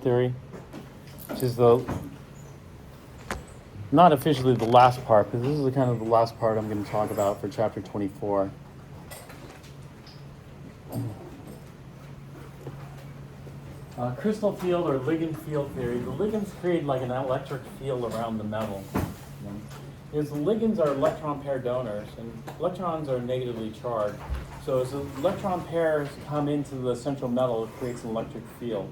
theory, which is not officially the last part, but this is kind of the last part I'm going to talk about for chapter 24. Crystal field or ligand field theory. The ligands create like an electric field around the metal. Is ligands are electron pair donors, and electrons are negatively charged. So as the electron pairs come into the central metal, it creates an electric field.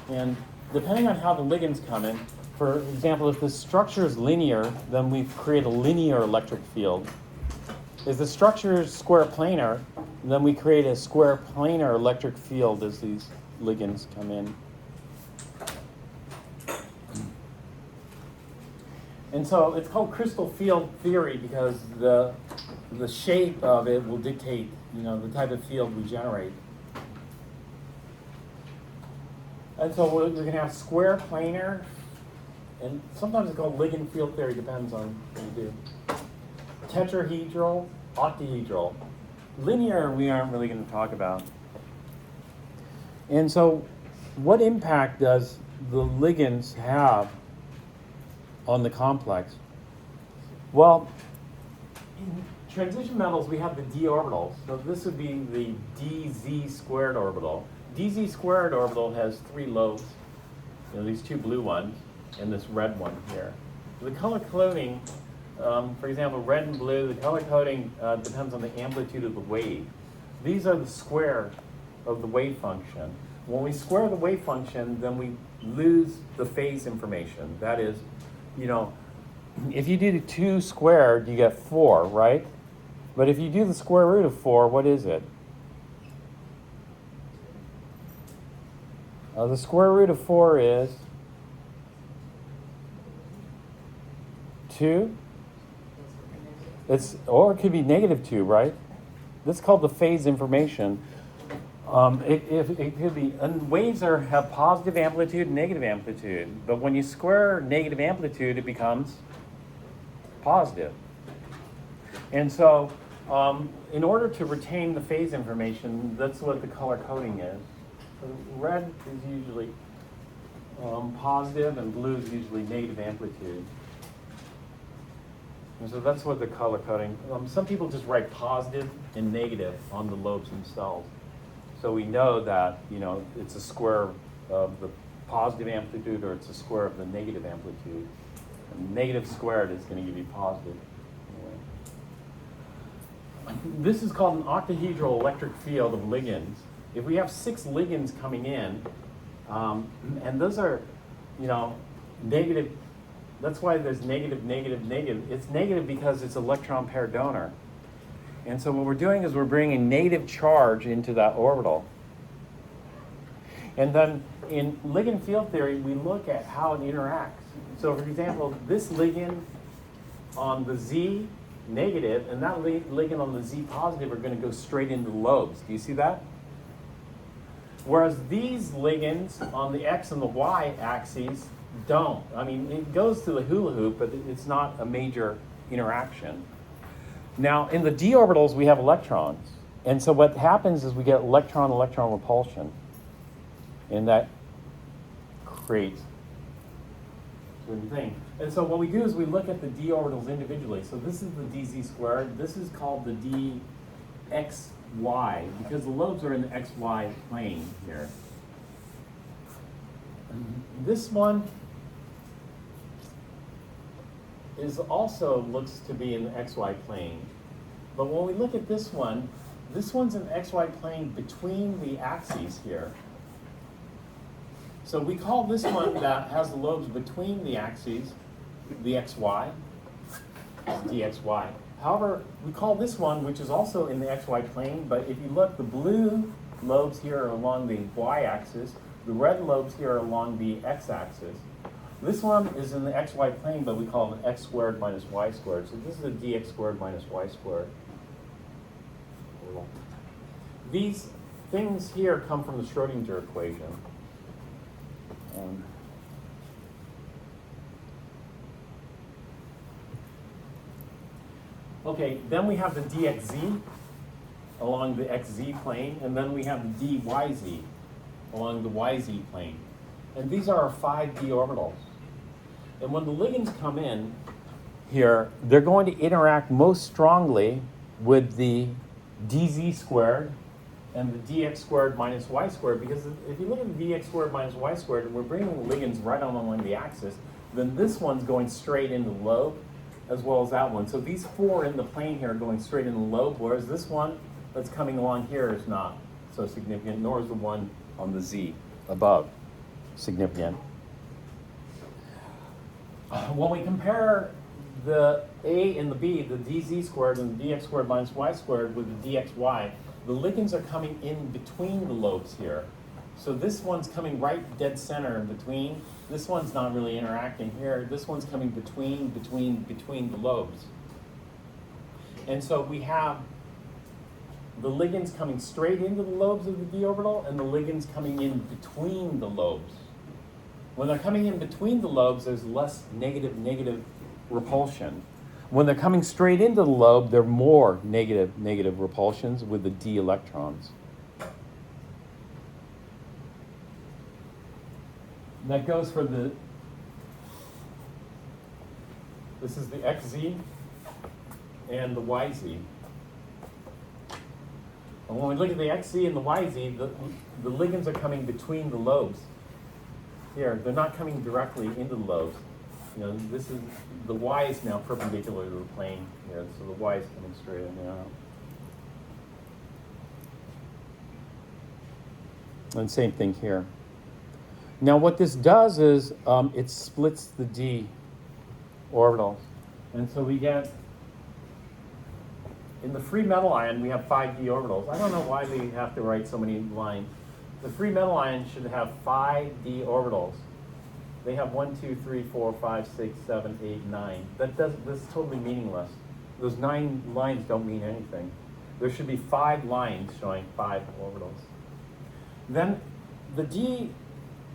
And depending on how the ligands come in, for example, if the structure is linear, then we create a linear electric field. If the structure is square planar, then we create a square planar electric field as these ligands come in. And so it's called crystal field theory because the shape of it will dictate, the type of field we generate. And so we're going to have square planar, and sometimes it's called ligand field theory, depends on what you do. Tetrahedral, octahedral. Linear we aren't really going to talk about. And so what impact does the ligands have on the complex? Well, in transition metals we have the d orbitals. So this would be the dz squared orbital. dz squared orbital has 3 lobes, these 2 blue ones and this red one here. The color coding, for example, red and blue, the color coding depends on the amplitude of the wave. These are the square of the wave function. When we square the wave function, then we lose the phase information. That is, if you do the 2 squared, you get 4, right? But if you do the square root of 4, what is it? The square root of 4 is 2. Or it could be -2, right? That's called the phase information. It could be, and waves have positive amplitude and negative amplitude. But when you square negative amplitude, it becomes positive. And so, in order to retain the phase information, that's what the color coding is. So red is usually positive, and blue is usually negative amplitude. And so that's what the color coding. Some people just write positive and negative on the lobes themselves. So we know that, it's a square of the positive amplitude or it's a square of the negative amplitude. And negative squared is going to give you positive. Anyway. This is called an octahedral electric field of ligands. If we have 6 ligands coming in, and those are, negative, that's why there's negative, negative, negative. It's negative because it's electron pair donor. And so what we're doing is we're bringing negative charge into that orbital. And then in ligand field theory, we look at how it interacts. So for example, this ligand on the Z negative and that ligand on the Z positive are going to go straight into the lobes. Do you see that? Whereas these ligands on the X and the Y axes don't. I mean, it goes to the hula hoop, but it's not a major interaction. Now, in the d orbitals, we have electrons. And so what happens is we get electron-electron repulsion. And that creates a thing. And so what we do is we look at the d orbitals individually. So this is the dz squared. This is called the dxy, because the lobes are in the xy plane here. This one also looks to be in the xy plane. But when we look at this one's in the xy plane between the axes here. So we call this one that has the lobes between the axes, the xy, dxy. However, we call this one, which is also in the xy plane, but if you look, the blue lobes here are along the y-axis, the red lobes here are along the x-axis. This one is in the xy plane, but we call it x squared minus y squared. So this is a dx squared minus y squared. These things here come from the Schrodinger equation. Okay, then we have the dxz along the xz plane, and then we have the dyz along the YZ plane. And these are our 5d orbitals. And when the ligands come in here, they're going to interact most strongly with the dz squared and the dx squared minus y squared, because if you look at the dx squared minus y squared, and we're bringing the ligands right along the axis, then this one's going straight into the lobe, as well as that one. So these four in the plane here are going straight in the lobe, whereas this one that's coming along here is not so significant, nor is the one on the z above significant. When we compare the a and the b, the dz squared and the dx squared minus y squared with the dxy, the ligands are coming in between the lobes here. So this one's coming right dead center in between. This one's not really interacting here. This one's coming between the lobes. And so we have the ligands coming straight into the lobes of the d orbital and the ligands coming in between the lobes. When they're coming in between the lobes, there's less negative repulsion. When they're coming straight into the lobe, there are more negative repulsions with the d electrons. That goes for the, this is the xz and the yz. And when we look at the xz and the yz, the ligands are coming between the lobes. Here, they're not coming directly into the lobes. You know, this is, the y is now perpendicular to the plane here, so the y is coming straight in now. And same thing here. Now what this does is it splits the d orbitals. And so we get, in the free metal ion, we have 5d orbitals. I don't know why we have to write so many lines. The free metal ion should have 5d orbitals. They have 1, 2, 3, 4, 5, 6, 7, 8, 9. That's totally meaningless. Those 9 lines don't mean anything. There should be 5 lines showing 5 orbitals. Then the d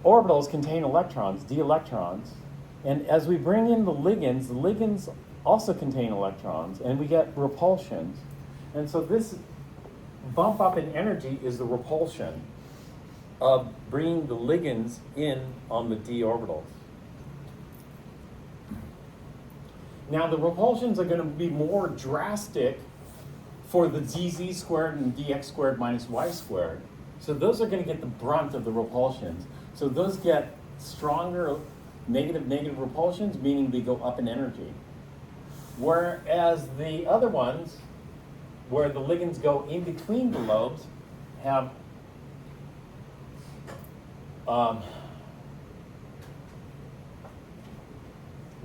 orbitals contain electrons, d electrons, and as we bring in the ligands also contain electrons, and we get repulsions. And so this bump up in energy is the repulsion of bringing the ligands in on the d orbitals. Now the repulsions are going to be more drastic for the dz squared and dx squared minus y squared. So those are going to get the brunt of the repulsions. So those get stronger negative repulsions, meaning they go up in energy. Whereas the other ones, where the ligands go in between the lobes, have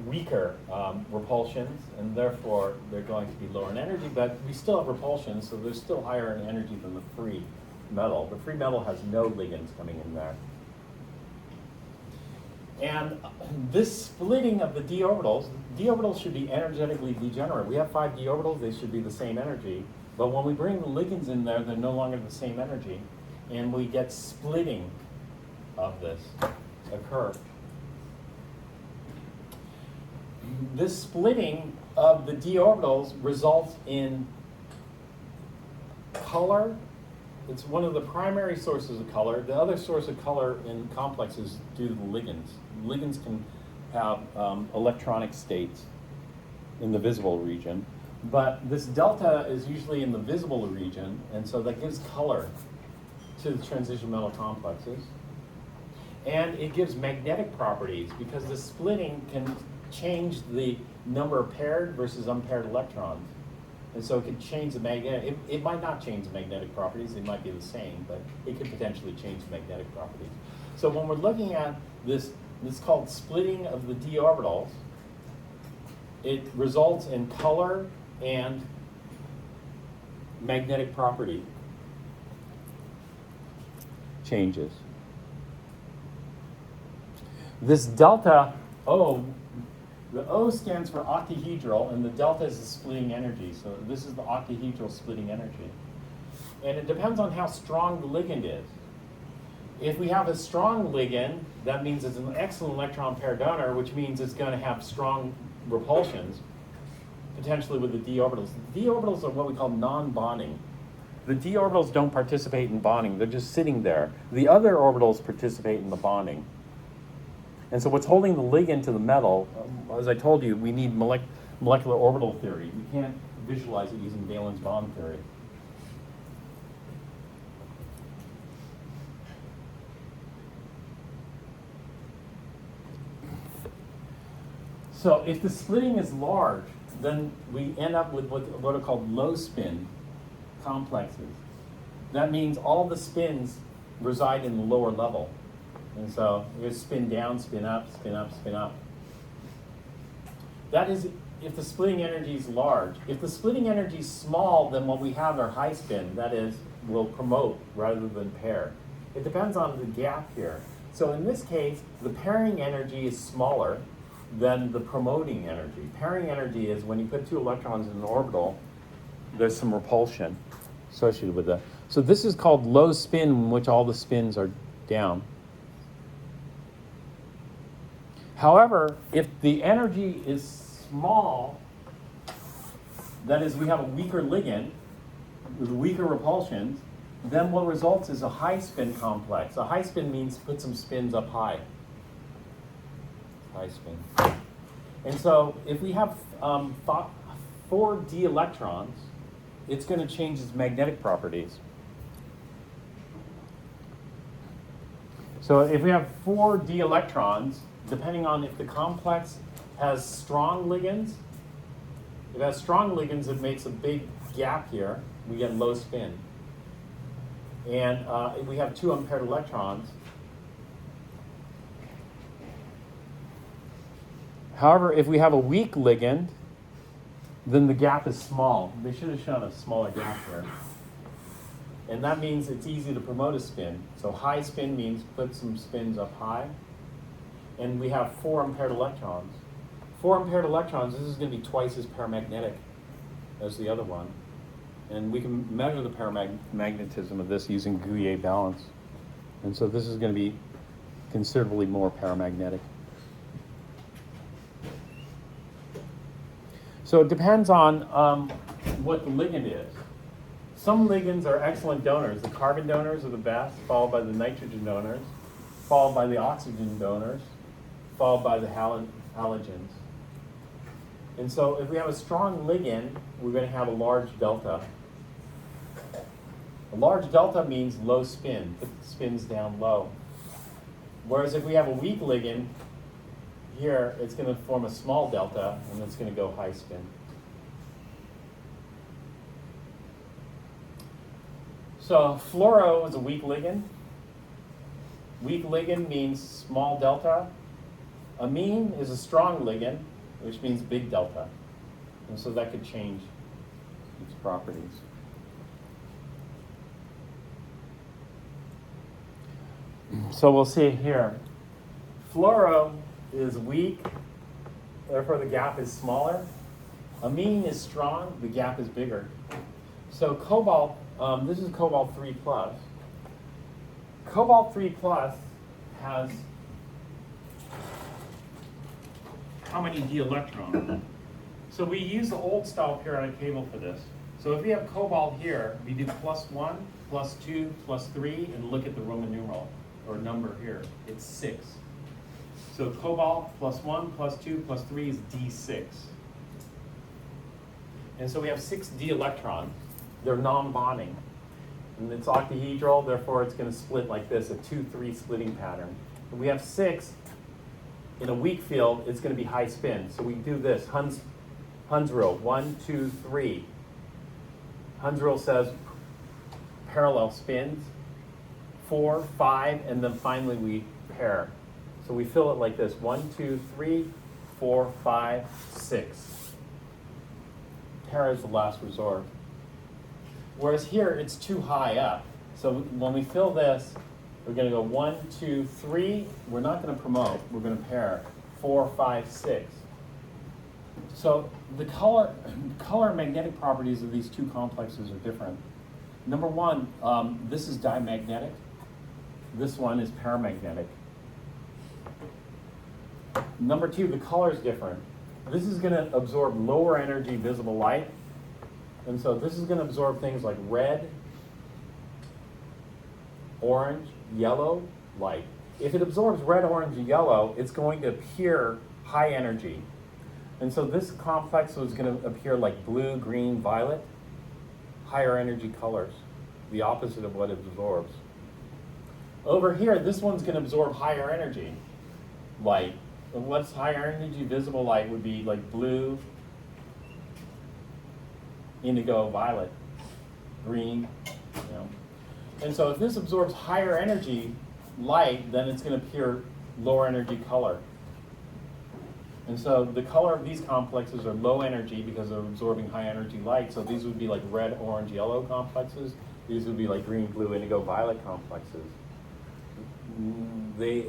weaker repulsions, and therefore they're going to be lower in energy, but we still have repulsions, so they're still higher in energy than the free metal. The free metal has no ligands coming in there. And this splitting of the d orbitals should be energetically degenerate. We have 5 d orbitals, they should be the same energy, but when we bring the ligands in there, they're no longer the same energy, and we get splitting of this occur. This splitting of the d orbitals results in color. It's one of the primary sources of color. The other source of color in complexes is due to the ligands. Ligands can have electronic states in the visible region, but this delta is usually in the visible region, and so that gives color to the transition metal complexes. And it gives magnetic properties, because the splitting can change the number of paired versus unpaired electrons. And so it could change the magnetic, it might not change the magnetic properties, they might be the same, but it could potentially change the magnetic properties. So when we're looking at this called splitting of the d orbitals, it results in color and magnetic property changes. This delta O, the O stands for octahedral, and the delta is the splitting energy. So this is the octahedral splitting energy. And it depends on how strong the ligand is. If we have a strong ligand, that means it's an excellent electron pair donor, which means it's going to have strong repulsions, potentially with the d orbitals. The d orbitals are what we call non-bonding. The d orbitals don't participate in bonding, they're just sitting there. The other orbitals participate in the bonding. And so what's holding the ligand to the metal, as I told you, we need molecular orbital theory. We can't visualize it using valence bond theory. So if the splitting is large, then we end up with what are called low spin complexes. That means all the spins reside in the lower level. And so you just spin down, spin up, spin up, spin up. That is if the splitting energy is large. If the splitting energy is small, then what we have are high spin. That is, will promote rather than pair. It depends on the gap here. So in this case, the pairing energy is smaller than the promoting energy. Pairing energy is when you put two electrons in an orbital, there's some repulsion associated with that. So this is called low spin, in which all the spins are down. However, if the energy is small, that is, we have a weaker ligand with weaker repulsions, then what results is a high spin complex. A high spin means put some spins up high. High spin. And so if we have 4 d electrons, it's going to change its magnetic properties. So if we have 4 d electrons, depending on if the complex has strong ligands, if it has strong ligands, it makes a big gap here. We get low spin. And if we have 2 unpaired electrons, however, if we have a weak ligand, then the gap is small. They should have shown a smaller gap here. And that means it's easy to promote a spin. So high spin means put some spins up high. And we have 4 unpaired electrons. 4 unpaired electrons, this is going to be twice as paramagnetic as the other one. And we can measure the paramagnetism of this using Gouillet balance. And so this is going to be considerably more paramagnetic. So it depends on what the ligand is. Some ligands are excellent donors. The carbon donors are the best, followed by the nitrogen donors, followed by the oxygen donors, followed by the halogens. And so if we have a strong ligand, we're going to have a large delta. A large delta means low spin, put the spins down low. Whereas if we have a weak ligand, here it's going to form a small delta, and it's going to go high spin. So fluoro is a weak ligand. Weak ligand means small delta. Amine is a strong ligand, which means big delta. And so that could change its properties. So we'll see here. Fluoro is weak, therefore the gap is smaller. Amine is strong, the gap is bigger. So cobalt, this is cobalt 3+. Cobalt 3+ has how many d electrons? So we use the old style periodic table for this. So if we have cobalt here, we do +1, +2, +3, and look at the Roman numeral, or number here. It's 6. So cobalt +1, +2, +3 is D6. And so we have 6 d electrons. They're non-bonding. And it's octahedral, therefore it's going to split like this, a 2-3 splitting pattern. If we have 6, in a weak field, it's going to be high spin. So we do this, Hund's rule, 1, 2, 3. Hund's rule says parallel spins, 4, 5, and then finally we pair. So we fill it like this, 1, 2, 3, 4, 5, 6. Pair is the last resort. Whereas here, it's too high up. So when we fill this, we're going to go 1, 2, 3. We're not going to promote. We're going to pair. 4, 5, 6. So the color and magnetic properties of these two complexes are different. Number one, this is diamagnetic. This one is paramagnetic. Number two, the color is different. This is going to absorb lower energy visible light. And so this is going to absorb things like red, orange, yellow light. if it absorbs red, orange, and yellow, it's going to appear high energy. And so this complex was going to appear like blue, green, violet, higher energy colors, the opposite of what it absorbs. Over here, this one's going to absorb higher energy light. And what's higher energy? Visible light would be like blue, indigo, violet, green, you know. And so if this absorbs higher energy light, then it's going to appear lower energy color. And so the color of these complexes are low energy because they're absorbing high energy light. So these would be like red, orange, yellow complexes. These would be like green, blue, indigo, violet complexes. They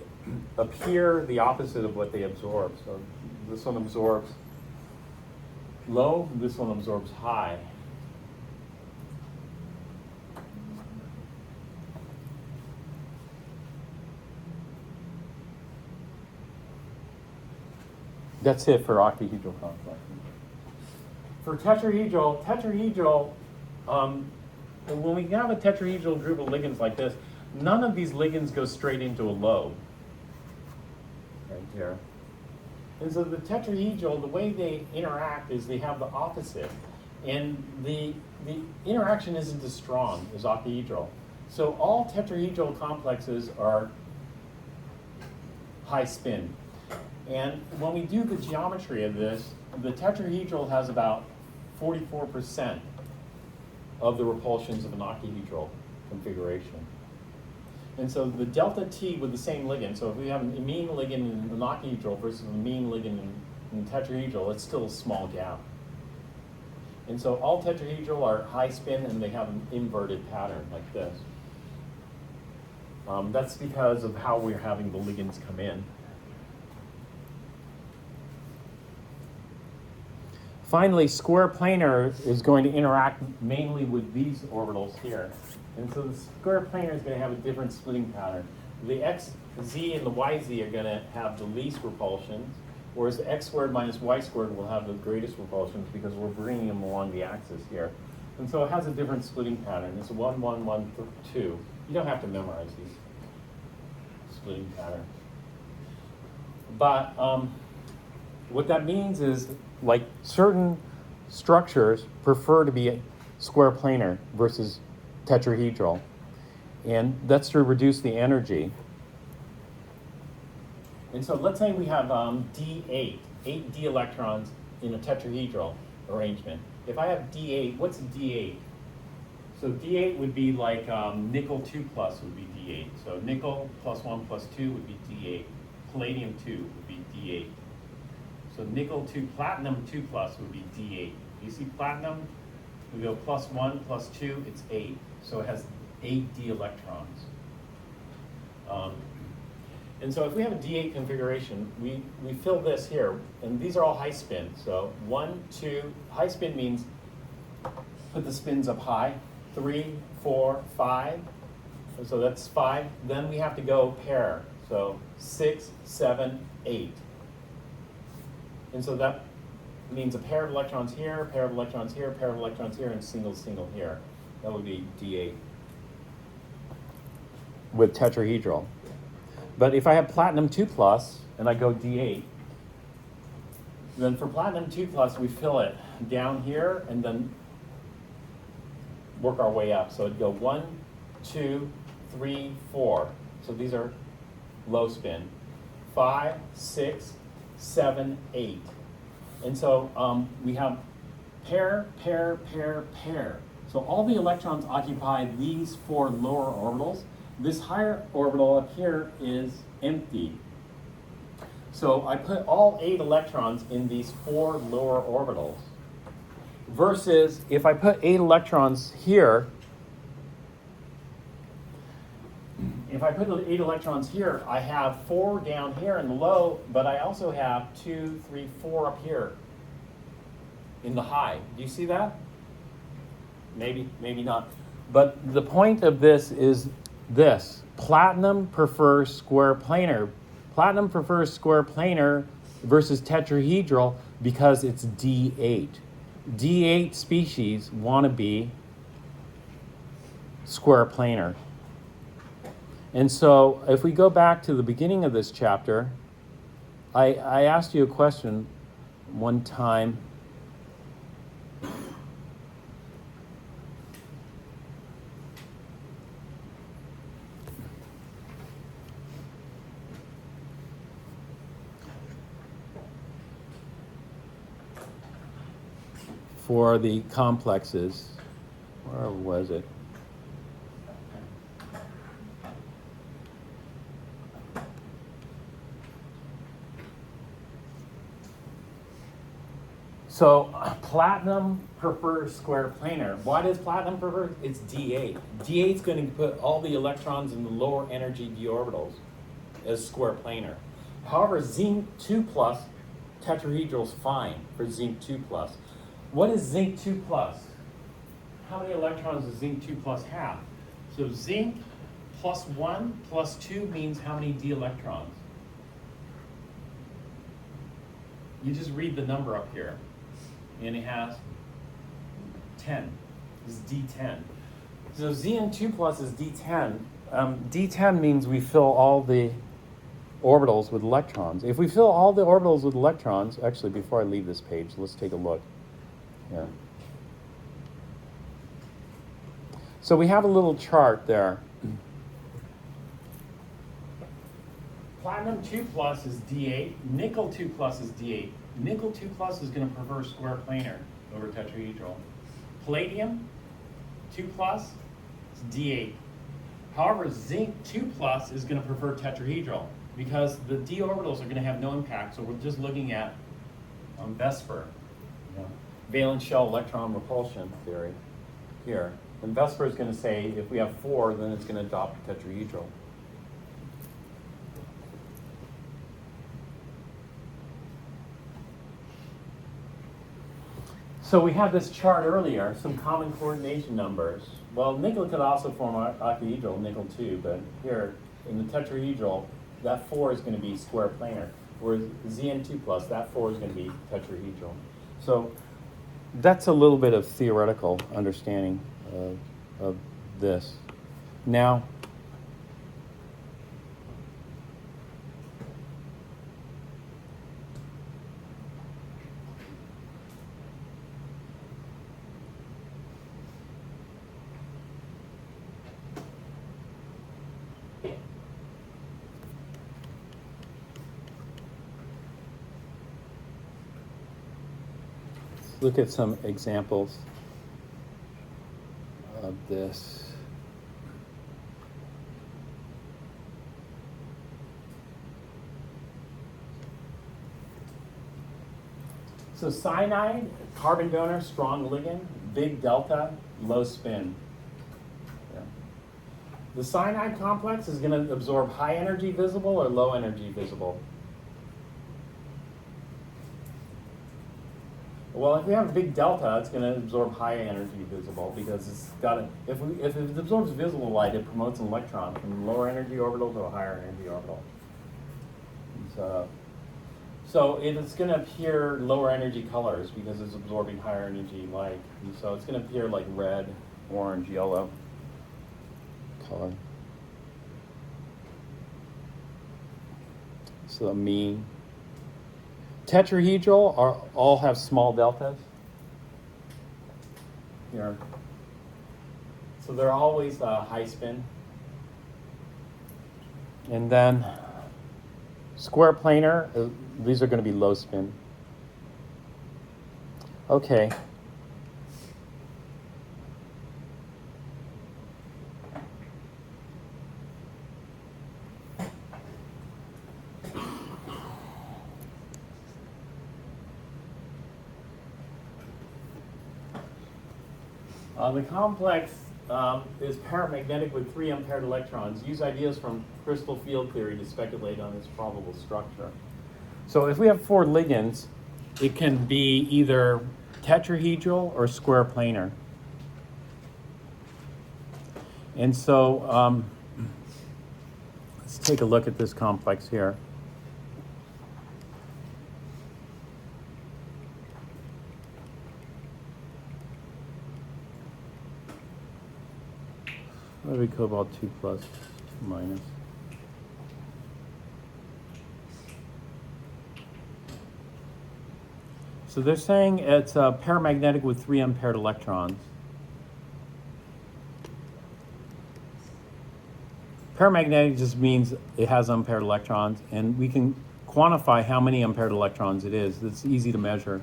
appear the opposite of what they absorb. So this one absorbs low, this one absorbs high. That's it for octahedral complexes. For tetrahedral, when we have a tetrahedral group of ligands like this, none of these ligands go straight into a lobe. Right here. And so the tetrahedral, the way they interact is they have the opposite. And the interaction isn't as strong as octahedral. So all tetrahedral complexes are high spin. And when we do the geometry of this, the tetrahedral has about 44% of the repulsions of an octahedral configuration. And so the delta T with the same ligand, so if we have an imine ligand in an octahedral versus an imine ligand in tetrahedral, it's still a small gap. And so all tetrahedral are high spin and they have an inverted pattern like this. That's because of how we're having the ligands come in. Finally, square planar is going to interact mainly with these orbitals here. And so the square planar is going to have a different splitting pattern. The x, z, and the yz are going to have the least repulsions, whereas the x squared minus y squared will have the greatest repulsions because we're bringing them along the axis here. And so it has a different splitting pattern. It's 1, 1, 1, 2. You don't have to memorize these splitting patterns. But what that means is, like, certain structures prefer to be square planar versus tetrahedral. And that's to reduce the energy. And so let's say we have D8, 8 d electrons in a tetrahedral arrangement. If I have D8, what's D8? So D8 would be like nickel 2 plus would be D8. So nickel plus 1 plus 2 would be D8. Palladium 2 would be D8. So nickel 2, platinum 2 plus would be D8. You see platinum, we go plus 1 plus 2, it's 8. So it has 8 d electrons. And so if we have a D8 configuration, we fill this here, and these are all high spin. So 1, 2, high spin means put the spins up high. 3, 4, 5. So that's 5. Then we have to go pair. So 6, 7, 8. And so that means a pair of electrons here, a pair of electrons here, a pair of electrons here, and single, single here. That would be D8 with tetrahedral. But if I have platinum 2 plus and I go D8, then for platinum 2 plus we fill it down here and then work our way up. So it'd go 1, 2, 3, 4. So these are low spin. 5, 6, 7, 8. And so we have pair, pair, pair, pair. So all the electrons occupy these 4 lower orbitals. This higher orbital up here is empty. So I put all 8 electrons in these 4 lower orbitals. Versus if I put 8 electrons here, if I put 8 electrons here, I have 4 down here in the low, but I also have 2, 3, 4 up here in the high. Do you see that? Maybe, maybe not. But the point of this is this. Platinum prefers square planar. Platinum prefers square planar versus tetrahedral because it's D8. D8 species want to be square planar. And so if we go back to the beginning of this chapter, I asked you a question one time. For the complexes, where was it? So platinum prefers square planar. Why does platinum prefer? It's D8. D8 is going to put all the electrons in the lower energy d orbitals as square planar. However, zinc 2 plus tetrahedral is fine for zinc 2 plus. What is zinc 2 plus? How many electrons does zinc 2 plus have? So zinc plus 1 plus 2 means how many d electrons? You just read the number up here. And it has 10. This is D10. So Zn2 plus is D10. D10 means we fill all the orbitals with electrons. If we fill all the orbitals with electrons, actually before I leave this page, let's take a look. Yeah. So we have a little chart there. Platinum 2 plus is D8, nickel 2 plus is D8. Nickel 2 plus is going to prefer square planar over tetrahedral. Palladium 2 plus is D8. However, zinc 2 plus is going to prefer tetrahedral because the d orbitals are going to have no impact, so we're just looking at Vesper, valence shell electron repulsion theory here. And Vesper is going to say if we have 4, then it's going to adopt tetrahedral. So we had this chart earlier, some common coordination numbers. Well, nickel could also form octahedral, nickel 2, but here in the tetrahedral, that 4 is going to be square planar, whereas Zn2 plus, that 4 is going to be tetrahedral. So that's a little bit of theoretical understanding of this. Now, look at some examples of this. So cyanide, carbon donor, strong ligand, big delta, low spin. Yeah. The cyanide complex is going to absorb high energy visible or low energy visible. Well, if we have a big delta, it's going to absorb high energy visible because it's got a, if it absorbs visible light, it promotes an electron from lower energy orbital to a higher energy orbital. So it's going to appear lower energy colors because it's absorbing higher energy light. And so it's going to appear like red, orange, yellow color. So the mean. Tetrahedral all have small deltas. Here. So they're always high spin. And then square planar, these are going to be low spin. Okay. The complex is paramagnetic with 3 unpaired electrons. Use ideas from crystal field theory to speculate on its probable structure. So if we have 4 ligands, it can be either tetrahedral or square planar. And so let's take a look at this complex here. What do we cobalt 2 plus? minus. So they're saying it's paramagnetic with 3 unpaired electrons. Paramagnetic just means it has unpaired electrons, and we can quantify how many unpaired electrons it is. It's easy to measure.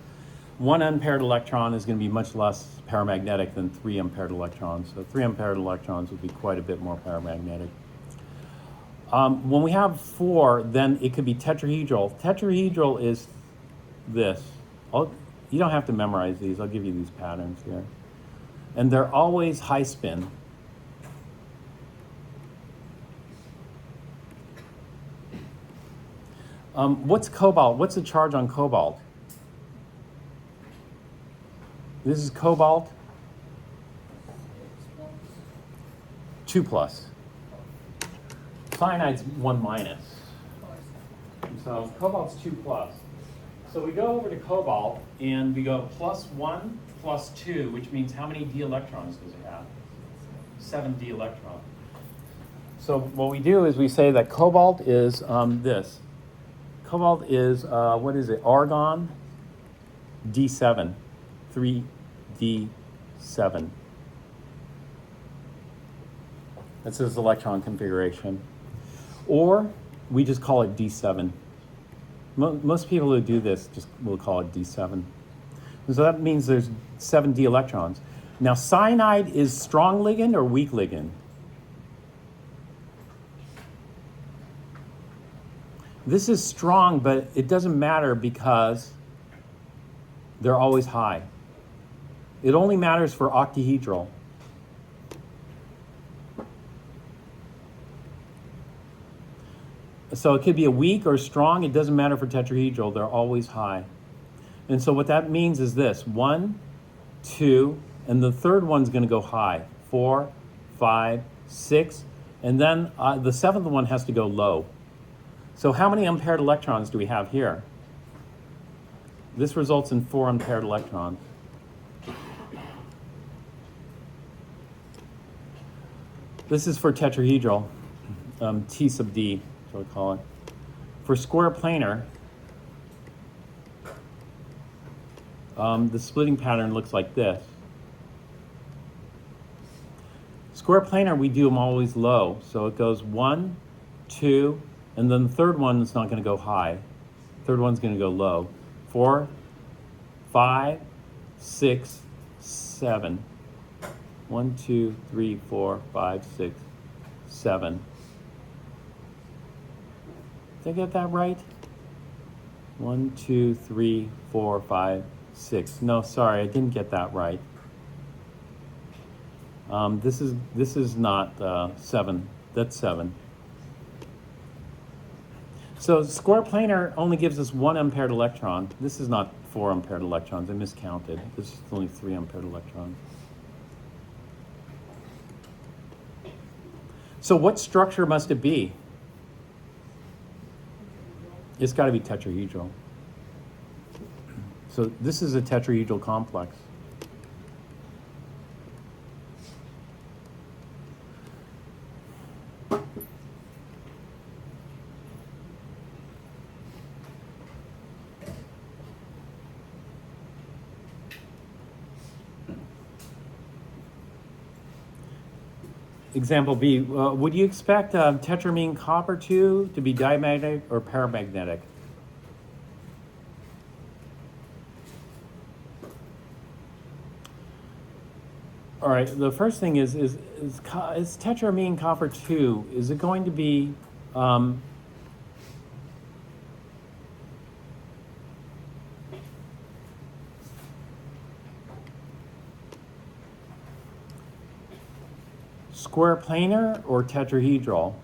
1 unpaired electron is going to be much less paramagnetic than 3 unpaired electrons. So 3 unpaired electrons would be quite a bit more paramagnetic. When we have 4, then it could be tetrahedral. Tetrahedral is this. You don't have to memorize these. I'll give you these patterns here. And they're always high spin. What's cobalt? What's the charge on cobalt? This is cobalt. 2 plus. Cyanide's 1 minus. So cobalt's 2 plus. So we go over to cobalt and we go +1 +2, which means how many d electrons does it have? 7 d electrons. So what we do is we say that cobalt is this. Cobalt is, what is it, argon, D7, 3D7. That's his electron configuration. Or we just call it D7. Most people who do this just will call it D7. And so that means there's 7 d electrons. Now cyanide is strong ligand or weak ligand? This is strong, but it doesn't matter because they're always high. It only matters for octahedral. So it could be a weak or strong. It doesn't matter for tetrahedral. They're always high. And so what that means is this: 1, 2, and the third one's going to go high. 4, 5, 6, and then the 7th one has to go low. So how many unpaired electrons do we have here? This results in 4 unpaired electrons. This is for tetrahedral, T sub D, that's what we call it. For square planar, the splitting pattern looks like this. Square planar, we do them always low. So it goes 1, 2, and then the third one is not going to go high. Third one's going to go low. 4, 5, 6, 7. 1, 2, 3, 4, 5, 6, 7. Did I get that right? 1, 2, 3, 4, 5, 6. No, sorry, I didn't get that right. This is not 7. That's 7. So square planar only gives us 1 unpaired electron. This is not 4 unpaired electrons. I miscounted. This is only 3 unpaired electrons. So what structure must it be? It's got to be tetrahedral. So this is a tetrahedral complex. Example B, would you expect tetramine copper 2 to be diamagnetic or paramagnetic? All right, the first thing is tetramine copper 2, is it going to be square planar or tetrahedral?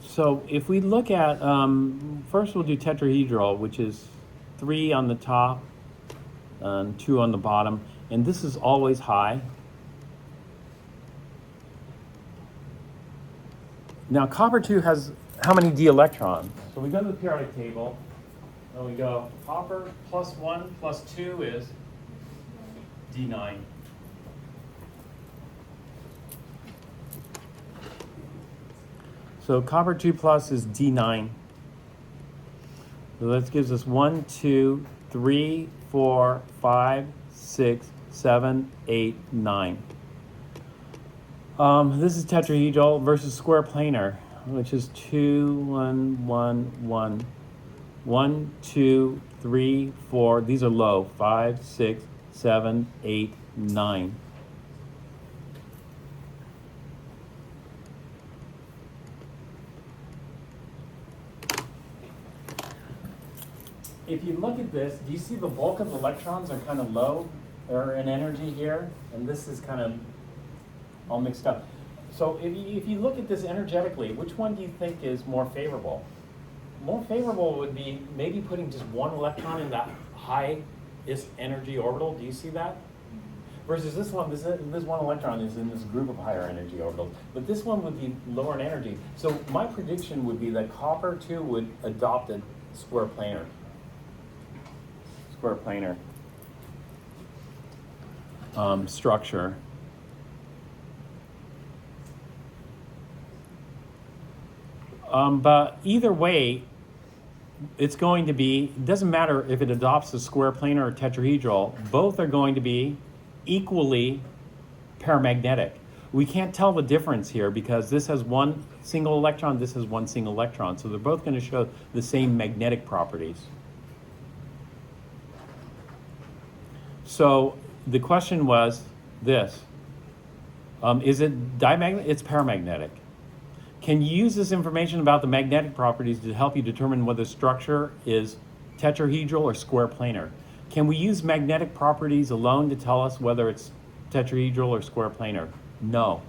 So if we look at, first we'll do tetrahedral, which is 3 on the top and 2 on the bottom, and this is always high. Now copper 2 has how many d electrons? So we go to the periodic table. Then we go copper plus 1 plus 2 is D9. So copper 2 plus is D9. So that gives us 1, 2, 3, 4, 5, 6, 7, 8, 9. This is tetrahedral versus square planar, which is 2, 1, 1, 1. 1, 2, 3, 4. These are low. 5, 6, 7, 8, 9. If you look at this, do you see the bulk of the electrons are kind of low or in energy here? And this is kind of all mixed up. So if you look at this energetically, which one do you think is more favorable? More favorable would be maybe putting just one electron in that highest energy orbital. Do you see that? Versus this one, this one electron is in this group of higher energy orbitals. But this one would be lower in energy. So my prediction would be that copper 2 would adopt a square planar. Structure. But either way, it's going to be, it doesn't matter if it adopts a square planar or tetrahedral, both are going to be equally paramagnetic. We can't tell the difference here because this has one single electron, this has one single electron. So they're both going to show the same magnetic properties. So the question was this, is it diamagnetic? It's paramagnetic. Can you use this information about the magnetic properties to help you determine whether structure is tetrahedral or square planar? Can we use magnetic properties alone to tell us whether it's tetrahedral or square planar? No.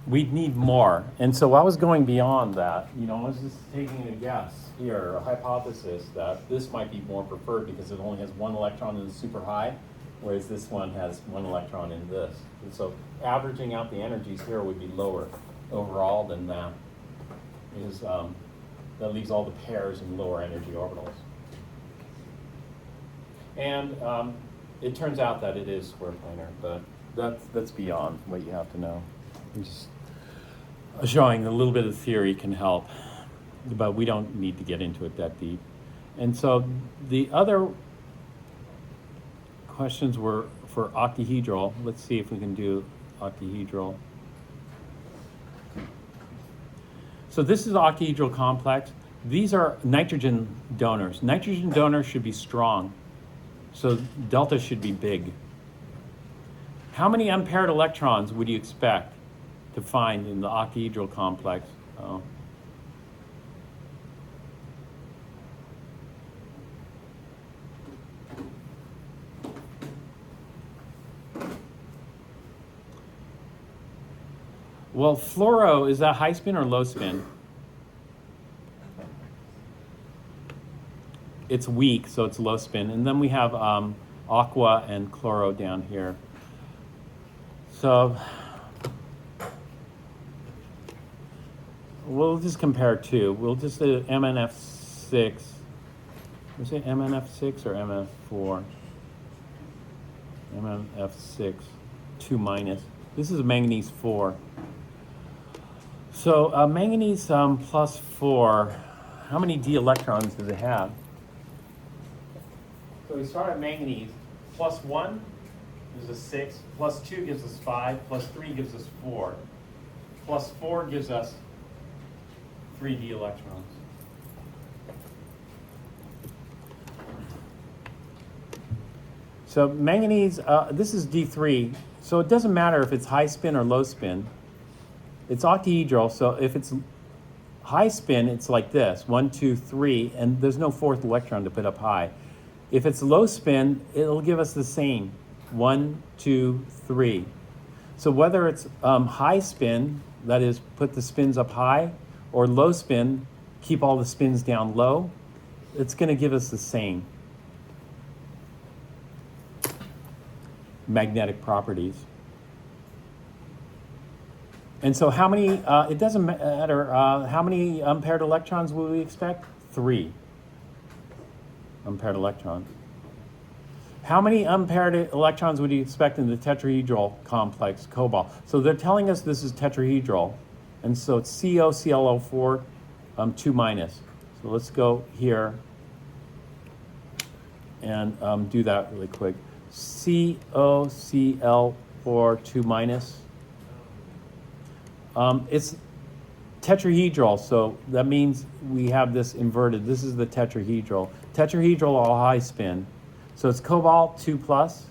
We'd need more. And so I was going beyond that. You know, I was just taking a guess here, a hypothesis that this might be more preferred because it only has one electron and it's super high, whereas this one has one electron in this. And so averaging out the energies here would be lower overall than that, because that leaves all the pairs in lower energy orbitals. And it turns out that it is square planar, but that's beyond what you have to know. I'm just showing a little bit of theory can help, but we don't need to get into it that deep. And so the other questions were for octahedral. Let's see if we can do octahedral. So this is the octahedral complex. These are nitrogen donors. Nitrogen donors should be strong, so delta should be big. How many unpaired electrons would you expect to find in the octahedral complex? Oh. Well, fluoro, is that high spin or low spin? It's weak, so it's low spin. And then we have aqua and chloro down here. So we'll just compare two. We'll just do MnF6. Was it MnF6 or MnF4? MnF6, 2 minus. This is manganese 4. So manganese plus 4, how many d electrons does it have? So we start at manganese. Plus 1 gives us 6, plus 2 gives us 5, plus 3 gives us 4. Plus 4 gives us 3 d electrons. So manganese, this is D3. So it doesn't matter if it's high spin or low spin. It's octahedral, so if it's high spin, it's like this, 1, 2, 3, and there's no fourth electron to put up high. If it's low spin, it'll give us the same, 1, 2, 3. So whether it's high spin, that is, put the spins up high, or low spin, keep all the spins down low, it's going to give us the same magnetic properties. And so how many, it doesn't matter, how many unpaired electrons will we expect? 3 unpaired electrons. How many unpaired electrons would you expect in the tetrahedral complex cobalt? So they're telling us this is tetrahedral, and so it's COClO4 2 minus. So let's go here and do that really quick. COCl4 2 minus. It's tetrahedral, so that means we have this inverted. This is the tetrahedral. Tetrahedral all high spin. So it's cobalt 2 plus.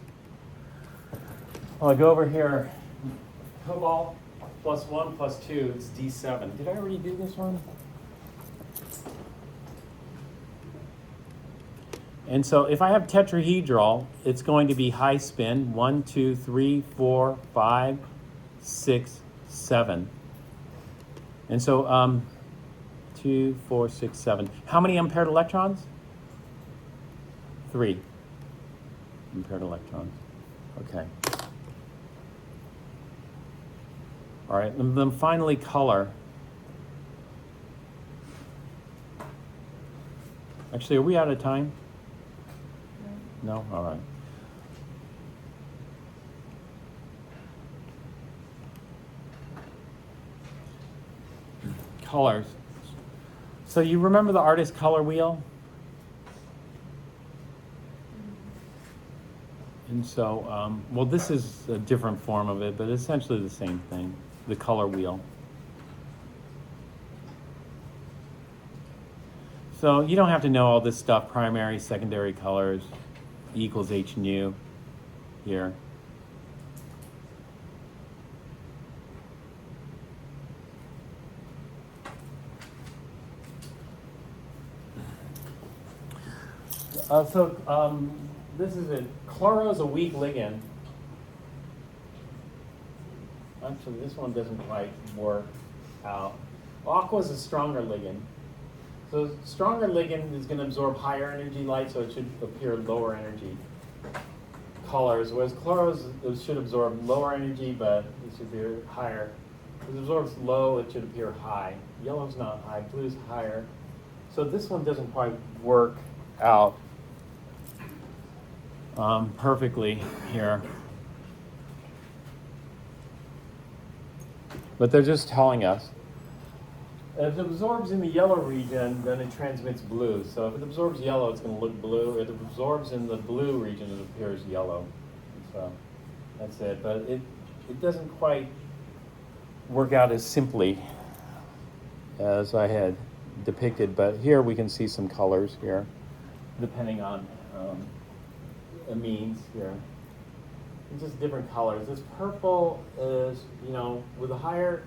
Well, I go over here. Cobalt plus 1 plus 2, it's D7. Did I already do this one? And so if I have tetrahedral, it's going to be high spin 1, 2, 3, 4, 5, 6, 7. And so 2, 4, 6, 7. How many unpaired electrons? 3 unpaired electrons. Okay. All right, and then finally color. Actually, are we out of time? No? All right. Colors. So you remember the artist color wheel? And so, well, this is a different form of it, but essentially the same thing, the color wheel. So you don't have to know all this stuff, primary, secondary colors, E equals H nu here. This is it. Chloro is a weak ligand. Actually, this one doesn't quite work out. Aqua is a stronger ligand. So stronger ligand is going to absorb higher energy light, so it should appear lower energy colors, whereas chloro should absorb lower energy, but it should be higher. If it absorbs low, it should appear high. Yellow's not high, blue's higher. So this one doesn't quite work out perfectly here. But they're just telling us. If it absorbs in the yellow region, then it transmits blue. So if it absorbs yellow, it's going to look blue. If it absorbs in the blue region, it appears yellow. So that's it. But it doesn't quite work out as simply as I had depicted. But here we can see some colors here, depending on amines here. It's just different colors. This purple is, with a higher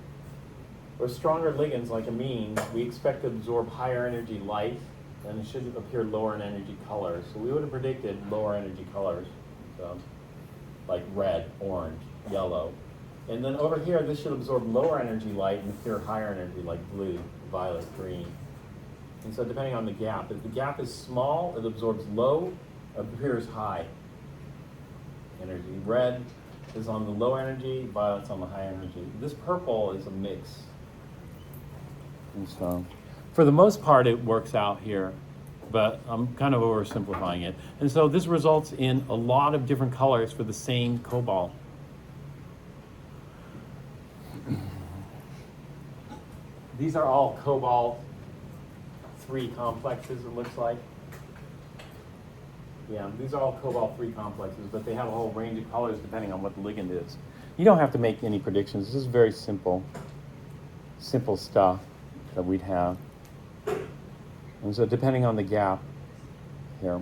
or stronger ligands like amine, we expect to absorb higher energy light, and it should appear lower in energy colors. So we would have predicted lower energy colors, so like red, orange, yellow. And then over here, this should absorb lower energy light and appear higher energy like blue, violet, green. And so depending on the gap, if the gap is small, it absorbs low, appears high energy. Red is on the low energy, violet's on the high energy. This purple is a mix. And so, for the most part, it works out here, but I'm kind of oversimplifying it. And so this results in a lot of different colors for the same cobalt. These are all cobalt 3 complexes, it looks like. Yeah, these are all cobalt 3 complexes, but they have a whole range of colors depending on what the ligand is. You don't have to make any predictions. This is very simple stuff that we'd have. And so depending on the gap here,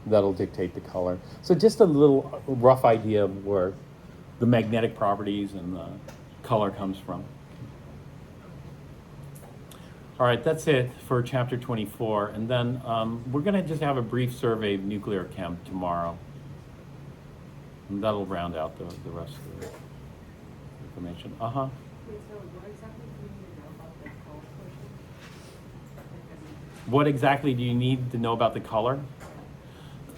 that'll dictate the color. So just a little rough idea of where the magnetic properties and the color comes from. All right, that's it for chapter 24. And then we're going to just have a brief survey of nuclear chem tomorrow. And that'll round out the rest of the information. Wait, so what exactly do you need to know about the color portion? What exactly do you need to know about the color?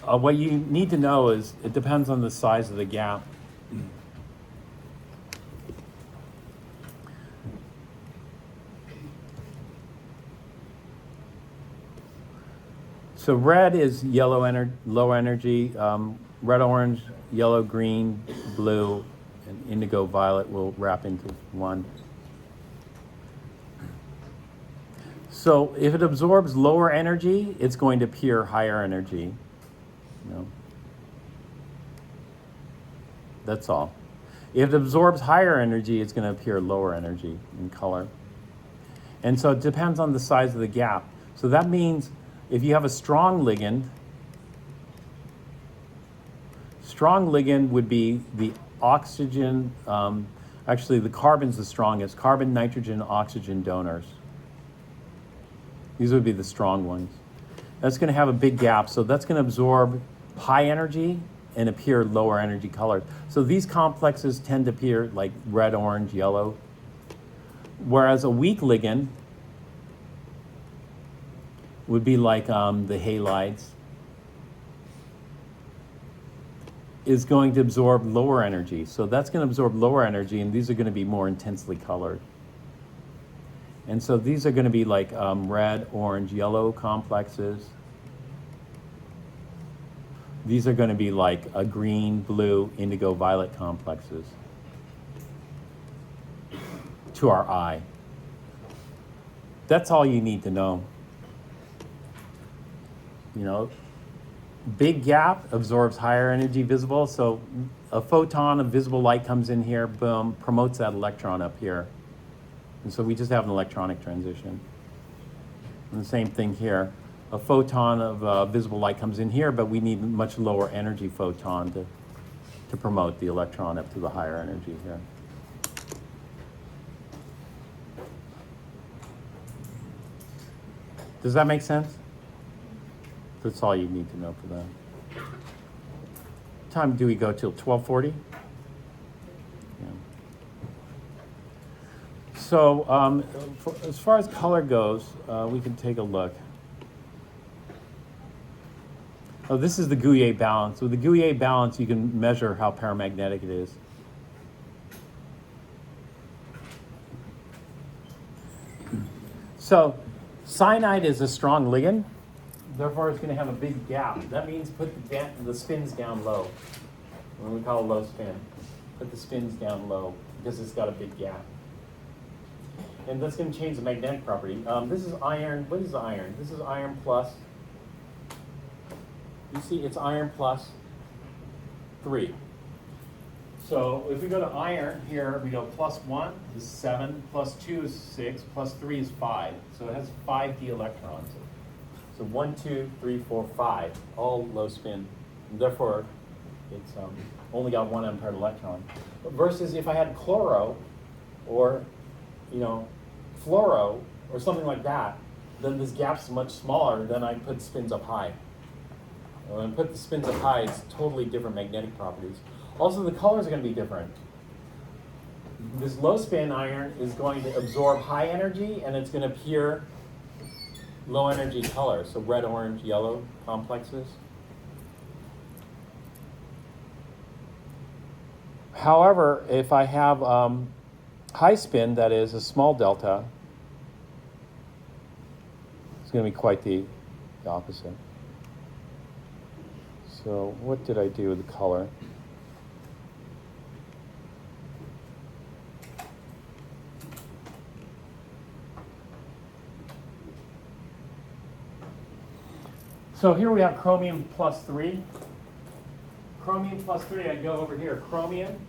What you need to know is it depends on the size of the gap. So red is low energy. Red, orange, yellow, green, blue, and indigo violet will wrap into one. So if it absorbs lower energy, it's going to appear higher energy. You know? That's all. If it absorbs higher energy, it's going to appear lower energy in color. And so it depends on the size of the gap. So that means if you have a strong ligand would be the oxygen, actually the carbon's the strongest, carbon, nitrogen, oxygen donors. These would be the strong ones. That's going to have a big gap, so that's going to absorb high energy and appear lower energy colors. So these complexes tend to appear like red, orange, yellow. Whereas a weak ligand would be like the halides, is going to absorb lower energy. So that's going to absorb lower energy, and these are going to be more intensely colored. And so these are going to be like red, orange, yellow complexes. These are going to be like a green, blue, indigo, violet complexes to our eye. That's all you need to know. You know, big gap absorbs higher energy visible. So a photon of visible light comes in here, boom, promotes that electron up here. And so we just have an electronic transition. And the same thing here. A photon of visible light comes in here, but we need much lower energy photon to promote the electron up to the higher energy here. Does that make sense? That's all you need to know for that. What time do we go till? 12:40? Yeah. So as far as color goes, we can take a look. Oh, this is the Gouillet balance. With the Gouillet balance, you can measure how paramagnetic it is. So cyanide is a strong ligand. Therefore, it's going to have a big gap. That means put the spins down low. What we call a low spin. Put the spins down low because it's got a big gap. And that's going to change the magnetic property. This is iron. What is iron? This is iron plus. You see, it's iron plus 3. So if we go to iron here, we go plus 1 is 7, plus 2 is 6, plus 3 is 5. So it has 5 d electrons. So 1, 2, 3, 4, 5, all low spin. And therefore, it's only got 1 unpaired electron. Versus if I had chloro or, fluoro or something like that, then this gap's much smaller. Then I put spins up high. When I put the spins up high, it's totally different magnetic properties. Also, the colors are going to be different. This low spin iron is going to absorb high energy, and it's going to appear low energy color, so red, orange, yellow complexes. However, if I have high spin, that is a small delta, it's going to be quite the opposite. So what did I do with the color? So here we have chromium plus 3. Chromium plus 3, I go over here. Chromium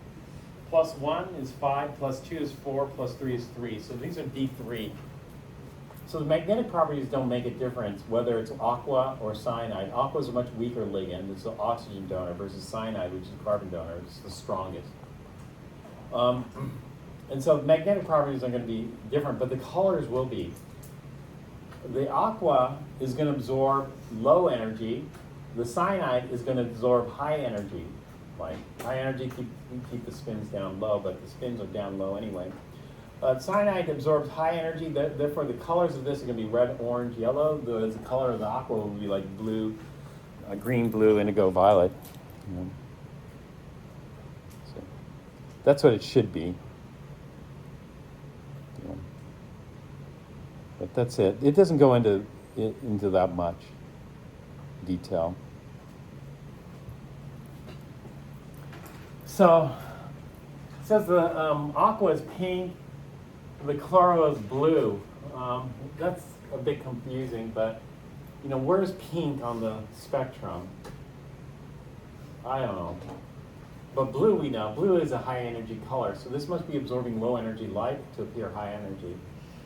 plus 1 is 5, plus 2 is 4, plus 3 is 3. So these are D3. So the magnetic properties don't make a difference whether it's aqua or cyanide. Aqua is a much weaker ligand. It's an oxygen donor versus cyanide, which is a carbon donor. It's the strongest. And so magnetic properties are going to be different, but the colors will be. The aqua is going to absorb low energy. The cyanide is going to absorb high energy. Like high energy keep the spins down low, but the spins are down low anyway. Cyanide absorbs high energy, therefore the colors of this are going to be red, orange, yellow. The color of the aqua will be like blue, green, blue, indigo, violet. So that's what it should be. But that's it. It doesn't go into that much. detail. So it says the aqua is pink, the chloro is blue. That's a bit confusing, but where's pink on the spectrum? I don't know. But blue we know. Blue is a high energy color, so this must be absorbing low energy light to appear high energy.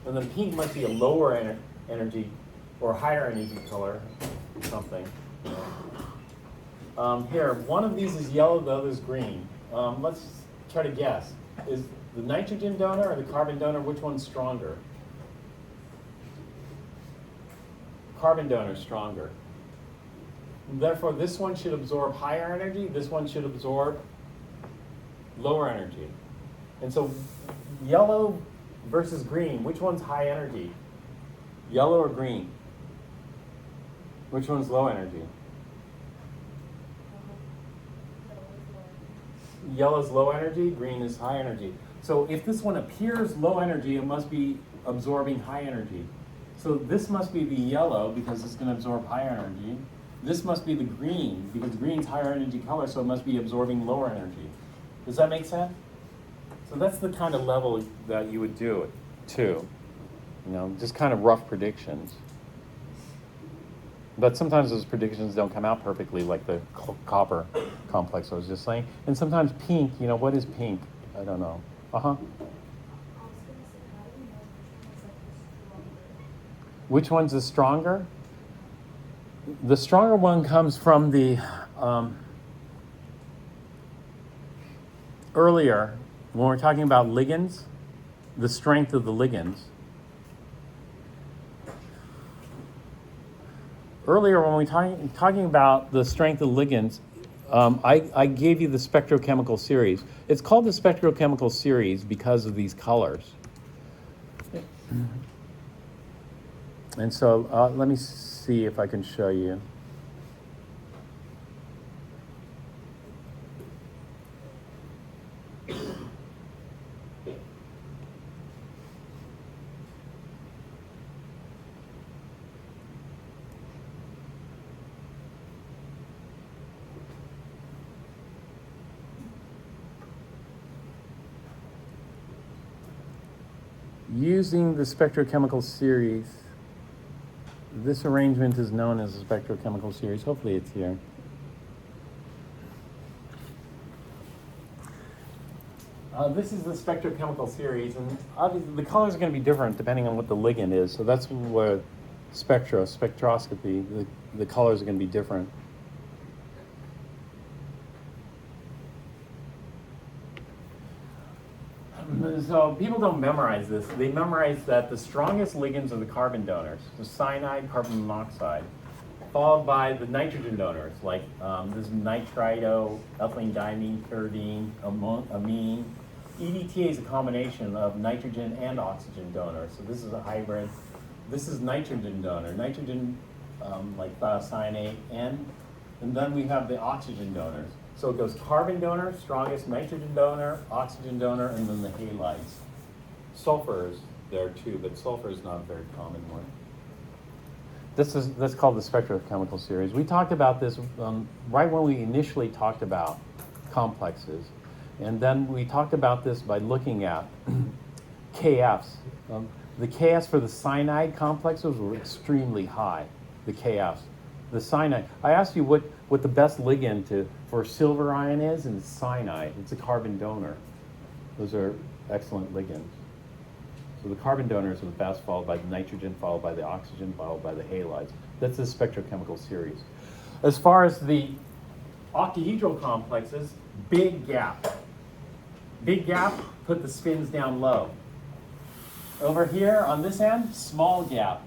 And then pink must be a lower energy or higher energy color, something. Here, one of these is yellow, the other is green. Let's try to guess. Is the nitrogen donor or the carbon donor, which one's stronger? Carbon donor is stronger. Therefore, this one should absorb higher energy, this one should absorb lower energy. And so yellow versus green, which one's high energy? Yellow or green? Which one's low energy? Yellow is low energy, green is high energy. So if this one appears low energy, it must be absorbing high energy. So this must be the yellow because it's going to absorb higher energy. This must be the green because green's higher energy color, so it must be absorbing lower energy. Does that make sense? So that's the kind of level that you would do it to. Just kind of rough predictions. But sometimes those predictions don't come out perfectly, like the copper complex I was just saying. And sometimes pink, what is pink? I don't know. Which one's the stronger? The stronger one comes from the earlier, when we're talking about ligands, the strength of the ligands. Earlier, when we were talking about the strength of ligands, I gave you the spectrochemical series. It's called the spectrochemical series because of these colors. And so let me see if I can show you. Using the spectrochemical series, this arrangement is known as the spectrochemical series. Hopefully it's here. This is the spectrochemical series, and obviously the colors are going to be different depending on what the ligand is. So that's where spectroscopy, the colors are going to be different. So people don't memorize this. They memorize that the strongest ligands are the carbon donors, the cyanide, carbon monoxide, followed by the nitrogen donors, like this nitrito, ethylene diamine, pyridine, amine. EDTA is a combination of nitrogen and oxygen donors. So this is a hybrid. This is nitrogen donor, nitrogen like thiocyanate, and then we have the oxygen donors. So it goes carbon donor, strongest, nitrogen donor, oxygen donor, and then the halides. Sulfur is there too, but sulfur is not a very common one. That's called the spectrochemical series. We talked about this right when we initially talked about complexes. And then we talked about this by looking at KFs. The KFs for the cyanide complexes were extremely high, the KFs. The cyanide, I asked you what the best ligand for silver ion is, and it's cyanide. It's a carbon donor. Those are excellent ligands. So the carbon donors are the best, followed by the nitrogen, followed by the oxygen, followed by the halides. That's the spectrochemical series. As far as the octahedral complexes, big gap. Big gap, put the spins down low. Over here on this end, small gap,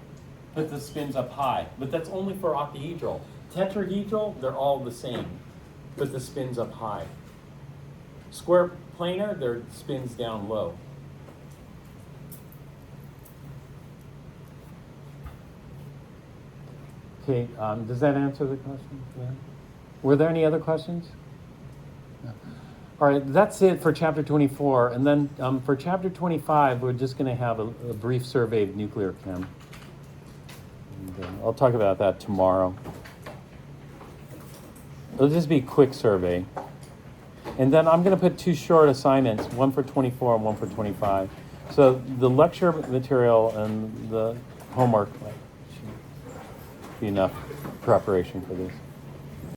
put the spins up high. But that's only for octahedral. Tetrahedral, they're all the same. Put the spins up high. Square planar, their spins down low. Okay, does that answer the question? Yeah. Were there any other questions? No. All right, that's it for chapter 24. And then for chapter 25, we're just going to have a brief survey of nuclear chem. And, I'll talk about that tomorrow. It'll just be a quick survey. And then I'm going to put 2 short assignments, one for 24 and one for 25. So the lecture material and the homework should be enough preparation for this.